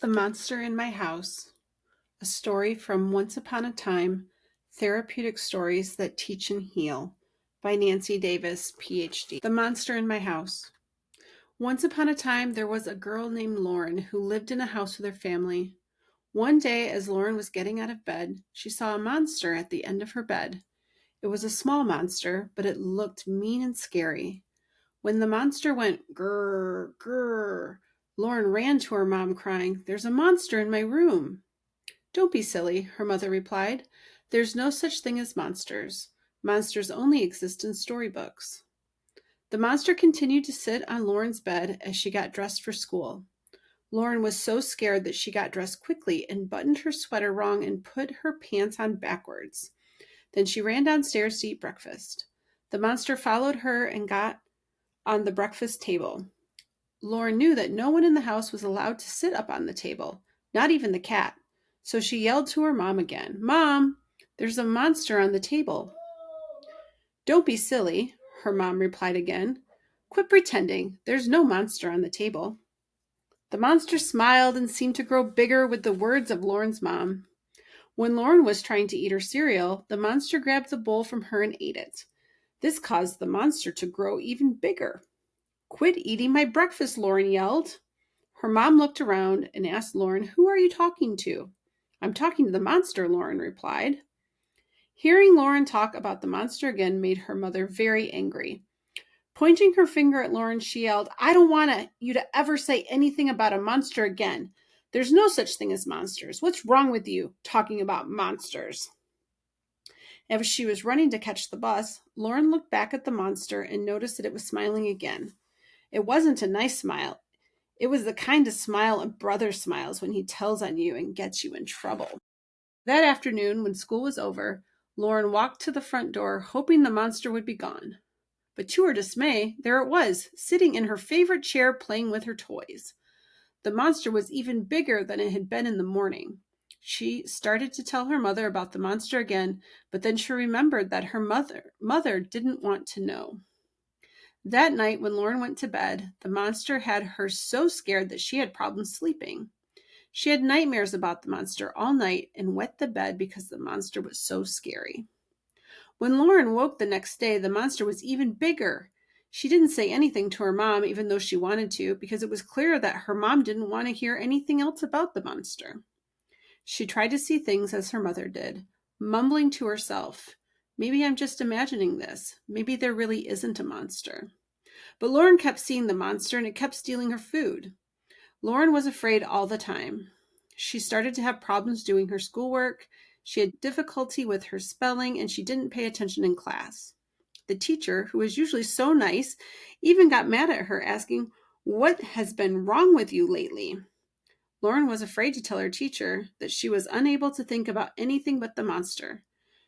The Monster in My House, a story from Once Upon a Time, Therapeutic Stories That Teach and Heal by Nancy Davis, Ph.D. The Monster in My House. Once upon a time, there was a girl named Lauren who lived in a house with her family. One day, as Lauren was getting out of bed, she saw a monster at the end of her bed. It was a small monster, but it looked mean and scary. When the monster went grrr, grrr, Lauren ran to her mom crying, "There's a monster in my room." "Don't be silly," her mother replied. "There's no such thing as monsters. Monsters only exist in storybooks." The monster continued to sit on Lauren's bed as she got dressed for school. Lauren was so scared that she got dressed quickly and buttoned her sweater wrong and put her pants on backwards. Then she ran downstairs to eat breakfast. The monster followed her and got on the breakfast table. Lauren knew that no one in the house was allowed to sit up on the table, not even the cat. So she yelled to her mom again, "Mom, there's a monster on the table." "Don't be silly," her mom replied again. "Quit pretending. There's no monster on the table." The monster smiled and seemed to grow bigger with the words of Lauren's mom. When Lauren was trying to eat her cereal, the monster grabbed the bowl from her and ate it. This caused the monster to grow even bigger. "Quit eating my breakfast," Lauren yelled. Her mom looked around and asked Lauren, "Who are you talking to?" "I'm talking to the monster," Lauren replied. Hearing Lauren talk about the monster again made her mother very angry. Pointing her finger at Lauren, she yelled, "I don't want you to ever say anything about a monster again. There's no such thing as monsters. What's wrong with you talking about monsters?" As she was running to catch the bus, Lauren looked back at the monster and noticed that it was smiling again. It wasn't a nice smile. It was the kind of smile a brother smiles when he tells on you and gets you in trouble. That afternoon, when school was over, Lauren walked to the front door, hoping the monster would be gone. But to her dismay, there it was, sitting in her favorite chair playing with her toys. The monster was even bigger than it had been in the morning. She started to tell her mother about the monster again, but then she remembered that her mother didn't want to know. That night, when Lauren went to bed, the monster had her so scared that she had problems sleeping. She had nightmares about the monster all night and wet the bed because the monster was so scary. When Lauren woke the next day, the monster was even bigger. She didn't say anything to her mom, even though she wanted to, because it was clear that her mom didn't want to hear anything else about the monster. She tried to see things as her mother did, mumbling to herself, "Maybe I'm just imagining this. Maybe there really isn't a monster." But Lauren kept seeing the monster and it kept stealing her food. Lauren was afraid all the time. She started to have problems doing her schoolwork. She had difficulty with her spelling and she didn't pay attention in class. The teacher, who was usually so nice, even got mad at her, asking, "What has been wrong with you lately?" Lauren was afraid to tell her teacher that she was unable to think about anything but the monster.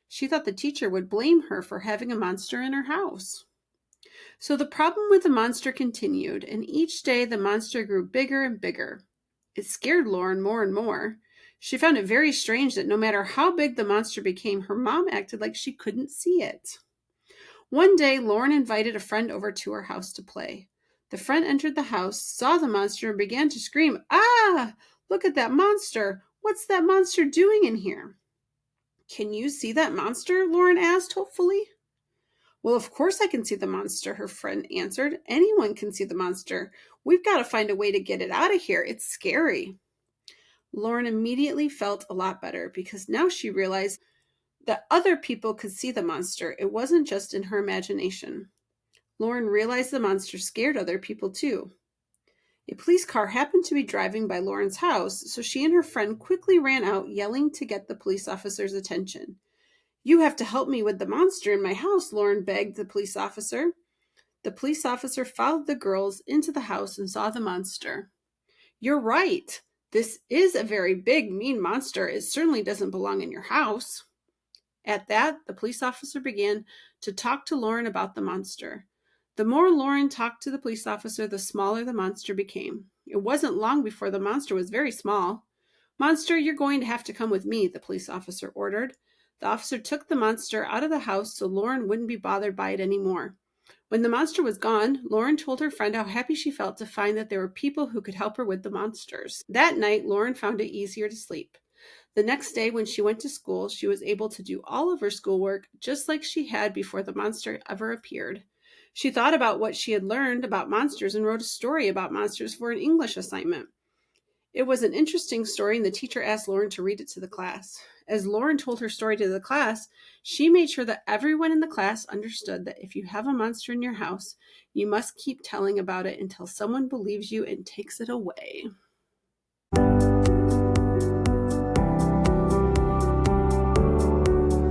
She thought the teacher would blame her for having a monster in her house. So the problem with the monster continued, and each day the monster grew bigger and bigger. It scared Lauren more and more. She found it very strange that no matter how big the monster became, her mom acted like she couldn't see it. One day, Lauren invited a friend over to her house to play. The friend entered the house, saw the monster, and began to scream, "Ah! Look at that monster! What's that monster doing in here?" "Can you see that monster?" Lauren asked hopefully. "Well, of course I can see the monster," her friend answered. "Anyone can see the monster. We've got to find a way to get it out of here. It's scary." Lauren immediately felt a lot better because now she realized that other people could see the monster. It wasn't just in her imagination. Lauren realized the monster scared other people too. A police car happened to be driving by Lauren's house, so she and her friend quickly ran out, yelling to get the police officer's attention. "You have to help me with the monster in my house," Lauren begged the police officer. The police officer followed the girls into the house and saw the monster. "You're right. This is a very big, mean monster. It certainly doesn't belong in your house." At that, the police officer began to talk to Lauren about the monster. The more Lauren talked to the police officer, the smaller the monster became. It wasn't long before the monster was very small. "Monster, you're going to have to come with me," the police officer ordered. The officer took the monster out of the house so Lauren wouldn't be bothered by it anymore. When the monster was gone, Lauren told her friend how happy she felt to find that there were people who could help her with the monsters. That night, Lauren found it easier to sleep. The next day, when she went to school, she was able to do all of her schoolwork just like she had before the monster ever appeared. She thought about what she had learned about monsters and wrote a story about monsters for an English assignment. It was an interesting story, and the teacher asked Lauren to read it to the class. As Lauren told her story to the class, she made sure that everyone in the class understood that if you have a monster in your house, you must keep telling about it until someone believes you and takes it away.